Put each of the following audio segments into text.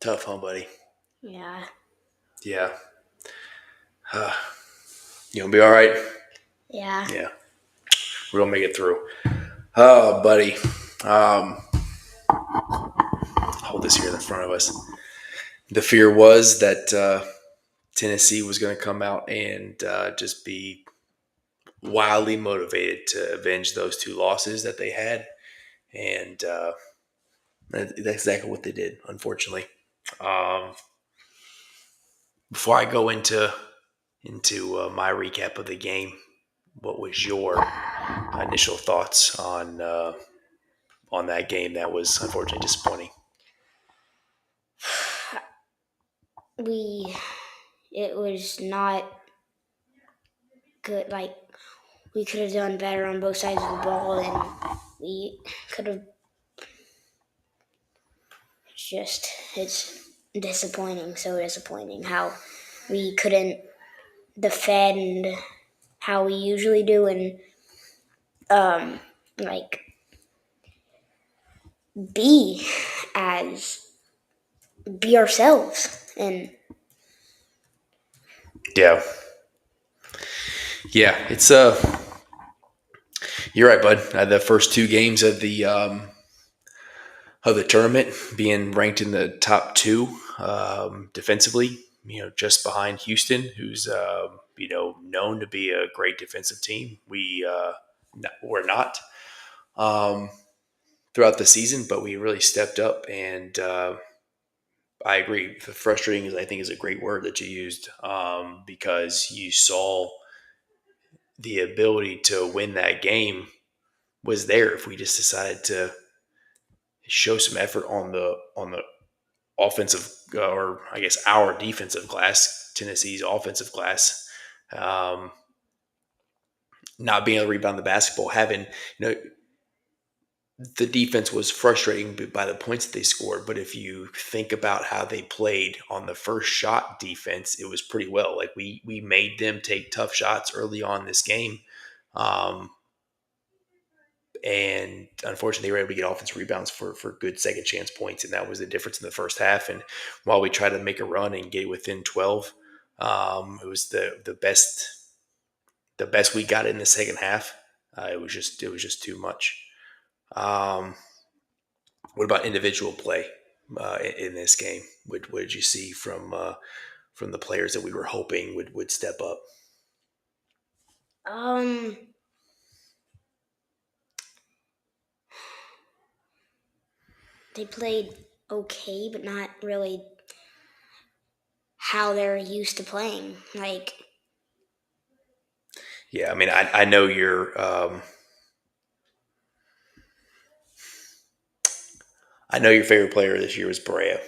Tough, huh, buddy? Yeah. Yeah. Uh, you gonna be all right? Yeah. Yeah, we're gonna make it through. Oh, buddy. Um, hold this here in front of us. The fear was that Tennessee was going to come out and just be wildly motivated to avenge those two losses that they had, and that's exactly what they did. Unfortunately, um, before I go into my recap of the game, what was your initial thoughts on that game? That was unfortunately disappointing. We it was not good. Like, we could have done better on both sides of the ball, and we could have it's disappointing, so disappointing how we couldn't defend how we usually do, and um like be as be ourselves. And Yeah, yeah, it's you're right, bud. The first two games of the tournament, being ranked in the top two defensively, just behind Houston, who's known to be a great defensive team. We're not um, throughout the season, but we really stepped up, and I agree. Frustrating is, I think, is a great word that you used, because you saw the ability to win that game was there if we just decided to show some effort on the offensive, or I guess our defensive glass, Tennessee's offensive glass, um, not being able to rebound the basketball, having the defense was frustrating by the points that they scored. But if you think about how they played on the first shot defense, it was pretty well. Like we made them take tough shots early on this game. Um, and unfortunately, they were able to get offensive rebounds for good second chance points, and that was the difference in the first half. And while we tried to make a run and get within 12, it was the best we got in the second half. It was just too much. Um, what about individual play in this game? What did you see from the players that we were hoping would step up? um they played okay, but not really how they're used to playing. Like, Yeah, I mean, I know your favorite player this year was Barea.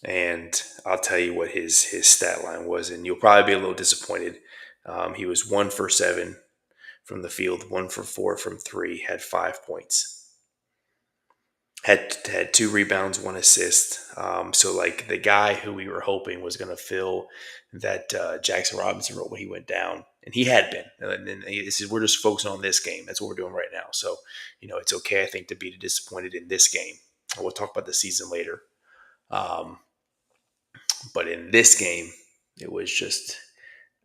And I'll tell you what his stat line was, and you'll probably be a little disappointed. He was 1 for 7 from the field, 1 for 4 from three, had 5 points, had 2 rebounds, 1 assist. So like the guy who we were hoping was going to fill that Jackson Robinson role when he went down, and he had been. And this is we're just focusing on this game. That's what we're doing right now. So it's okay, I think, to be disappointed in this game. We'll talk about the season later. Um, But in this game, it was just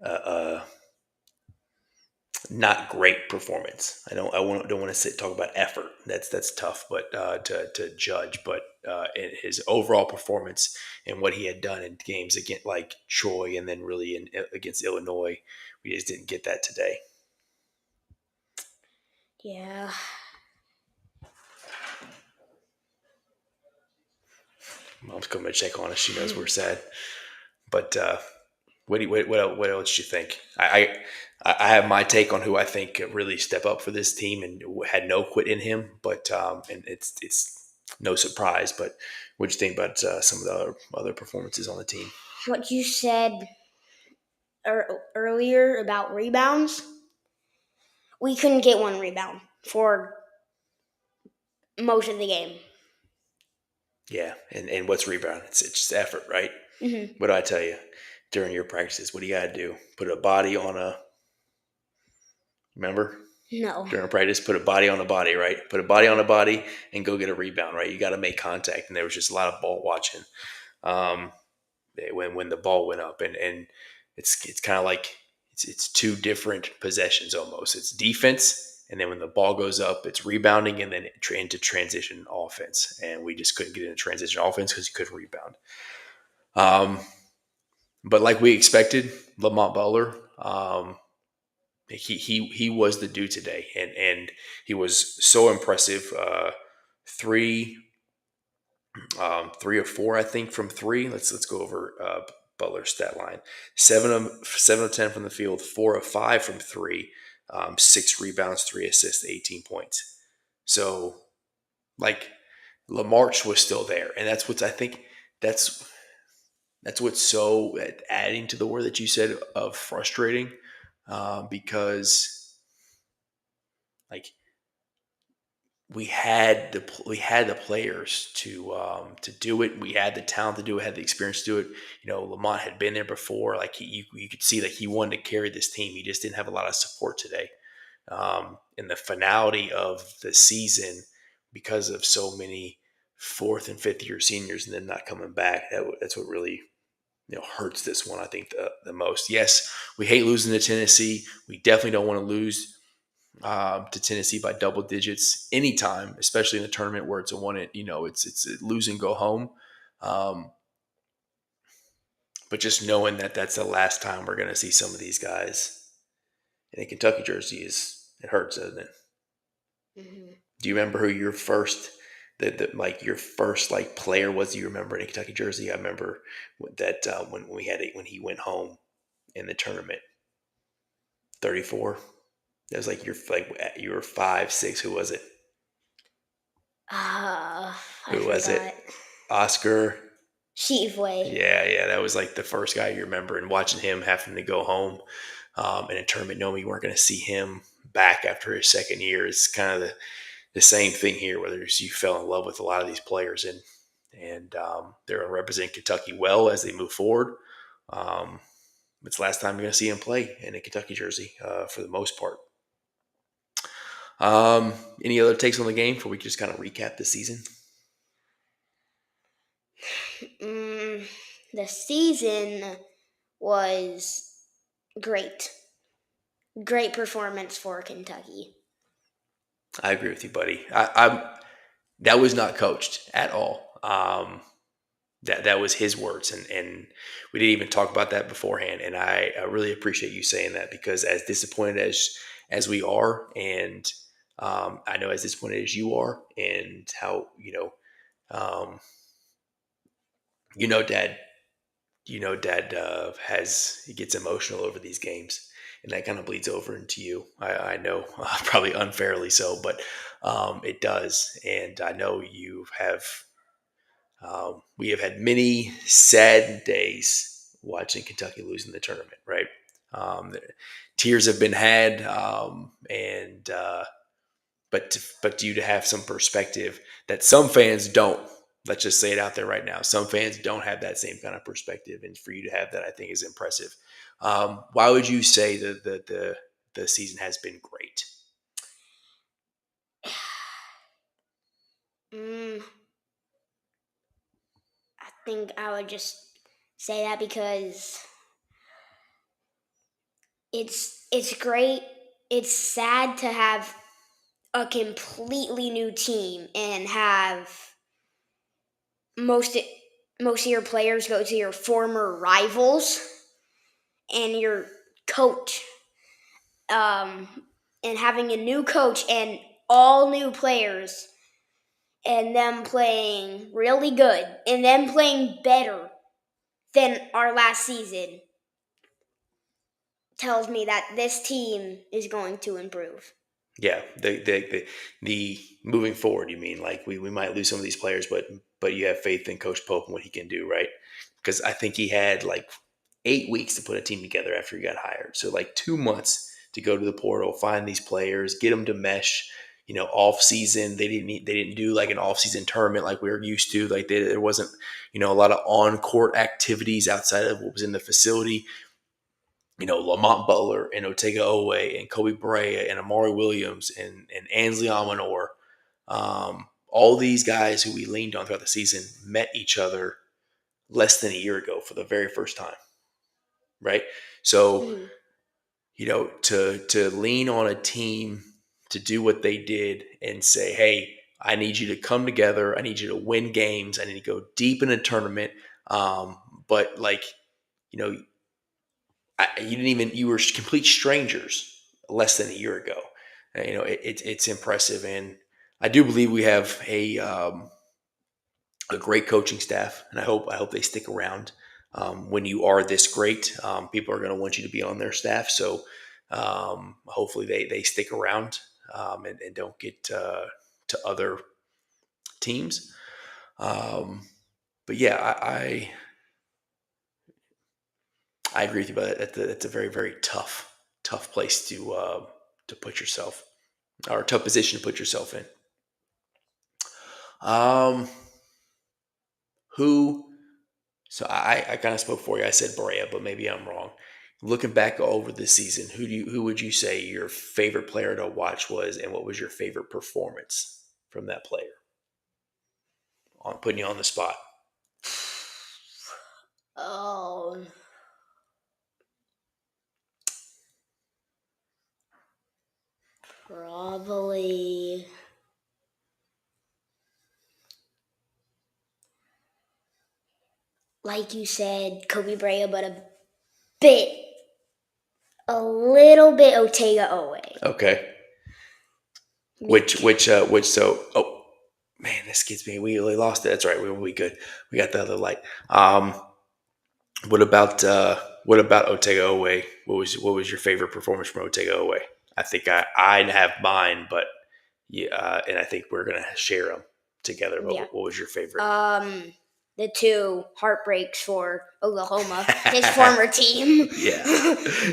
a not great performance. I don't want to talk about effort. That's tough, but to judge. But in his overall performance and what he had done in games against like Troy, and then really against Illinois, we just didn't get that today. yeah. Mom's coming to check on us. She knows we're sad. But what else do you think? I have my take on who I think could really step up for this team and had no quit in him. But and it's no surprise. But what do you think about some of the other performances on the team? What you said earlier about rebounds, we couldn't get one rebound for most of the game. Yeah, and what's rebound? It's just effort, right? Hmm. What do I tell you during your practices? What do you got to do? Put a body on a. Remember? No. during practice? Put a body on a body, right? Put a body on a body and go get a rebound, right? You got to make contact. And there was just a lot of ball watching um, when the ball went up, and it's kind of like it's two different possessions almost. It's defense, and then when the ball goes up, it's rebounding, and then into transition offense. And we just couldn't get into transition offense because you couldn't rebound. Um, but like we expected, Lamont Butler, he was the dude today, and he was so impressive. Three, 3 or 4, I think, from three. Let's go over Butler's stat line: 7 of 10 from the field, 4 of 5 from three, 6 rebounds, 3 assists, 18 points. So, like, Lamarche was still there, and that's what's I think that's that's what's so adding to the word that you said of frustrating, because like we had the players to do it. We had the talent to do it. Had the experience to do it. Lamont had been there before. Like you could see that he wanted to carry this team. He just didn't have a lot of support today. In the finality of the season, because of so many fourth and fifth year seniors and then not coming back, that's what really hurts this one. I think the most. Yes, we hate losing to Tennessee. We definitely don't want to lose to Tennessee by double digits anytime, especially in the tournament where it's a one. It's a lose and go home. Um, but just knowing that that's the last time we're going to see some of these guys in a Kentucky jersey it hurts, doesn't it? Mm-hmm. Do you remember who your first your first player was? Do you remember in a Kentucky jersey? I remember that when he went home in the tournament, 34. That was you were 5, 6. Who was it? I Who was it? forgot. Oscar. Sheafway. Yeah. That was like the first guy you remember, and watching him having to go home in a tournament, knowing you weren't going to see him back after his second year. It's kind of the same thing here, whether you fell in love with a lot of these players, and they're going to represent Kentucky well as they move forward. It's the last time you're going to see him play in a Kentucky jersey for the most part. Any other takes on the game before we just kind of recap the season? The season was great. Great performance for Kentucky. I agree with you, buddy. That was not coached at all. That was his words, and we didn't even talk about that beforehand. And I really appreciate you saying that, because as disappointed as we are, and I know as disappointed as you are, and how um, Dad, Dad he gets emotional over these games, and that kind of bleeds over into you. I know, probably unfairly so, but it does, and I know you have. We have had many sad days watching Kentucky losing the tournament, right? Tears have been had, and but due to have some perspective that some fans don't. Let's just say it out there right now. Some fans don't have that same kind of perspective, and for you to have that, I think, is impressive. Why would you say the season has been great? I think I would just say that because it's great. It's sad to have a completely new team and have most most of your players go to your former rivals and your coach. And having a new coach and all new players and them playing really good and them playing better than our last season tells me that this team is going to improve. Yeah, the moving forward, you mean, like we might lose some of these players, but you have faith in Coach Pope and what he can do, right? Because I think he had like 8 weeks to put a team together after he got hired. So like 2 months to go to the portal, find these players, get them to mesh. Off season, they didn't do like an off season tournament like we were used to. Like there wasn't a lot of on court activities outside of what was in the facility. Lamont Butler and Otega Owe and Kobe Brea and Amari Williams and Ansley Amanor. All these guys who we leaned on throughout the season met each other less than a year ago for the very first time, right? So, Mhm. to lean on a team to do what they did and say, hey, I need you to come together. I need you to win games. I need to go deep in a tournament. But like, you know, you were complete strangers less than a year ago. It's impressive. And I do believe we have a great coaching staff, and I hope they stick around. When you are this great, people are going to want you to be on their staff. So hopefully they stick around and don't get to other teams. But yeah, I agree with you about it. That's a very very tough place to put yourself, or a tough position to put yourself in. Um, who So I kind of spoke for you. I said Brea, but maybe I'm wrong. Looking back over the season, who would you say your favorite player to watch was, and what was your favorite performance from that player? On putting you on the spot. Oh, probably like you said, Kobe Brea, but bit, a little bit Otega Owe. Okay. Me Which so oh man, this gets me. We really lost it. That's right. We good. We got the other light. What about Otega Owe? What was your favorite performance from Otega Owe? I think I have mine, but yeah, and I think we're gonna share them together. But Yeah. what was your favorite? The two heartbreaks for Oklahoma, his former team. Yeah,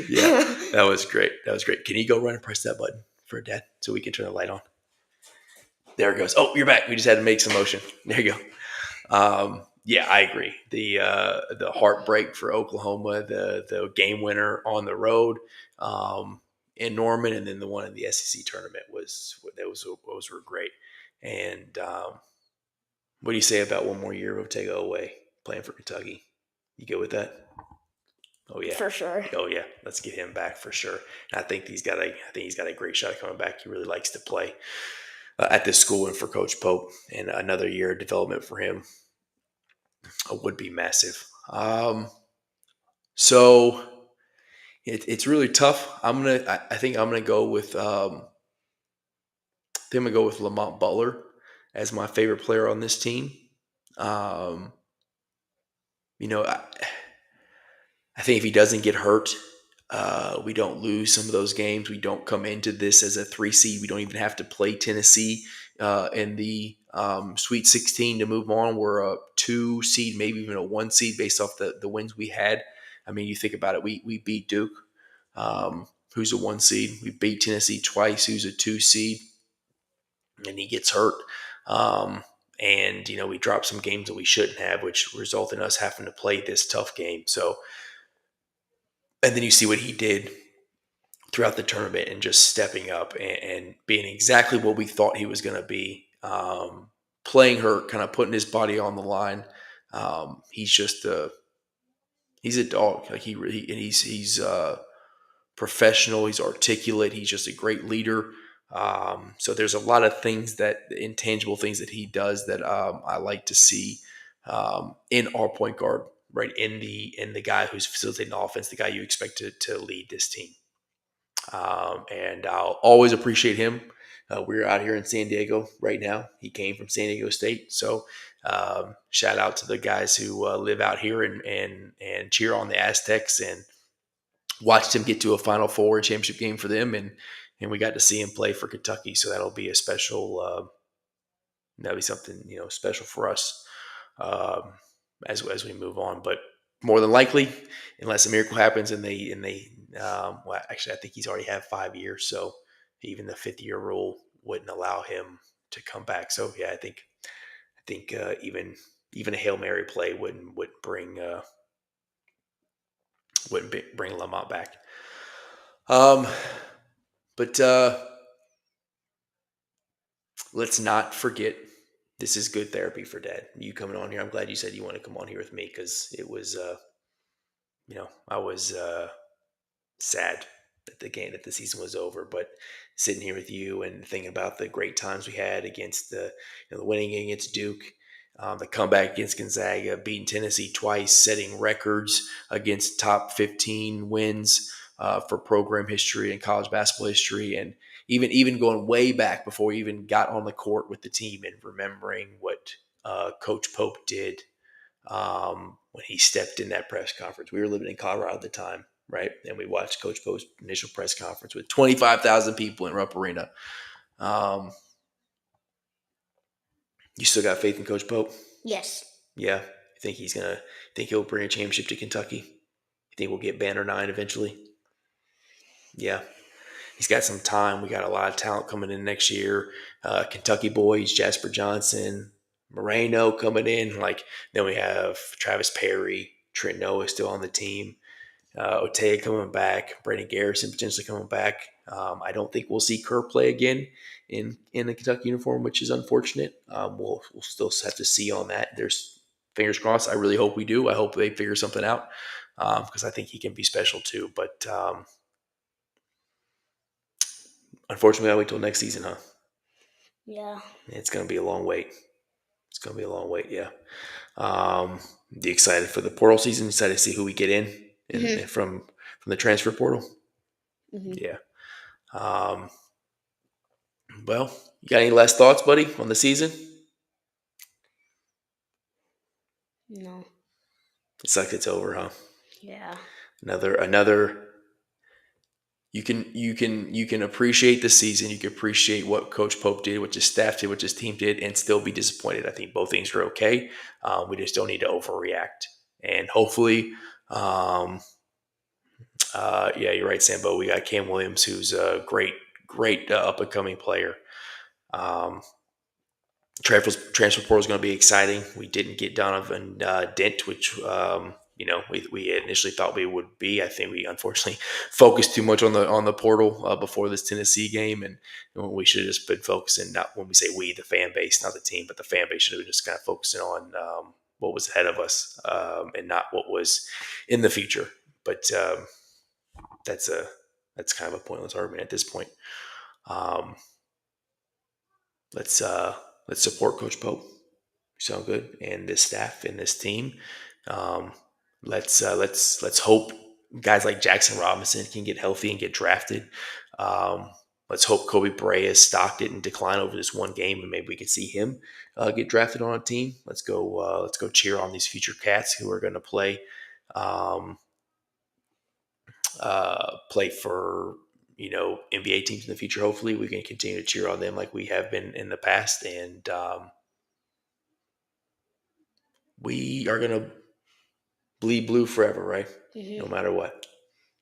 yeah, that was great. That was great. Can you go run and press that button for Dad so we can turn the light on? There it goes. Oh, you're back. We just had to make some motion. There you go. Yeah, I agree. The heartbreak for Oklahoma, the game winner on the road in Norman, and then the one in the SEC tournament those were great. And what do you say about one more year of Otega away playing for Kentucky? You good with that? Oh yeah. For sure. Oh yeah. Let's get him back for sure. And I think he's got a great shot at coming back. He really likes to play at this school, and for Coach Pope, and another year of development for him would be massive. So it's really tough. I think I'm gonna go with Lamont Butler as my favorite player on this team. Um, you know, I think if he doesn't get hurt, we don't lose some of those games. We don't come into this as a 3 seed. We don't even have to play Tennessee in the Sweet 16 to move on. We're a 2 seed, maybe even a 1 seed based off the wins we had. I mean, you think about it. We beat Duke, who's a 1 seed. We beat Tennessee twice, who's a 2 seed, and he gets hurt. And we dropped some games that we shouldn't have, which result in us having to play this tough game. So, and then you see what he did throughout the tournament and just stepping up and being exactly what we thought he was going to be. Playing hurt, kind of putting his body on the line. He's a dog. Like he's professional. He's articulate. He's just a great leader. So there's a lot of things, intangible things that he does that I like to see in our point guard, right? In the guy who's facilitating the offense, the guy you expect to lead this team. And I'll always appreciate him. We're out here in San Diego right now. He came from San Diego State, so shout out to the guys who live out here and cheer on the Aztecs, and watched him get to a Final Four championship game for them, and we got to see him play for Kentucky. So that'll be a special. That'll be something special for us as we move on. But more than likely, unless a miracle happens and they well, actually, I think he's already had 5 years, so even the 5th-year rule wouldn't allow him to come back. So yeah, I think even a Hail Mary play wouldn't bring bring Lamont back. But let's not forget, this is good therapy for Dad. You coming on here, I'm glad you said you want to come on here with me, because it was, I was sad that the season was over. But sitting here with you and thinking about the great times we had against the winning against Duke, the comeback against Gonzaga, beating Tennessee twice, setting records against top 15 wins for program history and college basketball history, and even going way back before we even got on the court with the team, and remembering what Coach Pope did when he stepped in that press conference. We were living in Colorado at the time, right? And we watched Coach Pope's initial press conference with 25,000 people in Rupp Arena. You still got faith in Coach Pope? Yes. Yeah. Think he'll bring a championship to Kentucky? You think we'll get Banner 9 eventually? Yeah. He's got some time. We got a lot of talent coming in next year. Kentucky boys, Jasper Johnson, Moreno coming in. Then we have Travis Perry, Trent Noah still on the team. Otea coming back, Brandon Garrison potentially coming back. I don't think we'll see Kerr play again in the Kentucky uniform, which is unfortunate. We'll still have to see on that. There's fingers crossed. I really hope we do. I hope they figure something out, because I think he can be special too. But unfortunately, I'll wait till next season, huh? Yeah. It's going to be a long wait. It's going to be a long wait, yeah. You excited for the portal season? Excited to see who we get in from the transfer portal? Mm-hmm. Yeah. Well, you got any last thoughts, buddy, on the season? No. It's like it's over, huh? Yeah. Another. You can appreciate the season. You can appreciate what Coach Pope did, what his staff did, what his team did, and still be disappointed. I think both things are okay. We just don't need to overreact. And hopefully, yeah, you're right, Sambo. We got Cam Williams, who's a great up and coming player. Transfer portal is going to be exciting. We didn't get Donovan Dent, which we initially thought we would be. I think we unfortunately focused too much on the portal before this Tennessee game, and we should have just been focusing. Not when we say we, the fan base, not the team, but the fan base should have been just kind of focusing on what was ahead of us and not what was in the future. But that's kind of a pointless argument at this point. Let's support Coach Pope. Sound good, and this staff and this team. Let's hope guys like Jackson Robinson can get healthy and get drafted. Let's hope Kobe Bryant's stock didn't decline over this one game, and maybe we can see him get drafted on a team. Let's go cheer on these future cats who are going to play for NBA teams in the future. Hopefully, we can continue to cheer on them like we have been in the past, and we are going to bleed blue forever, right? Mm-hmm. No matter what.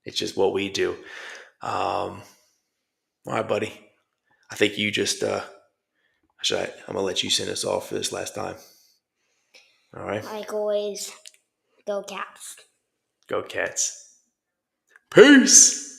It's just what we do. All right, buddy. I think you just I'm gonna let you send us off for this last time. All right. Like always, go Cats. Go Cats. Peace.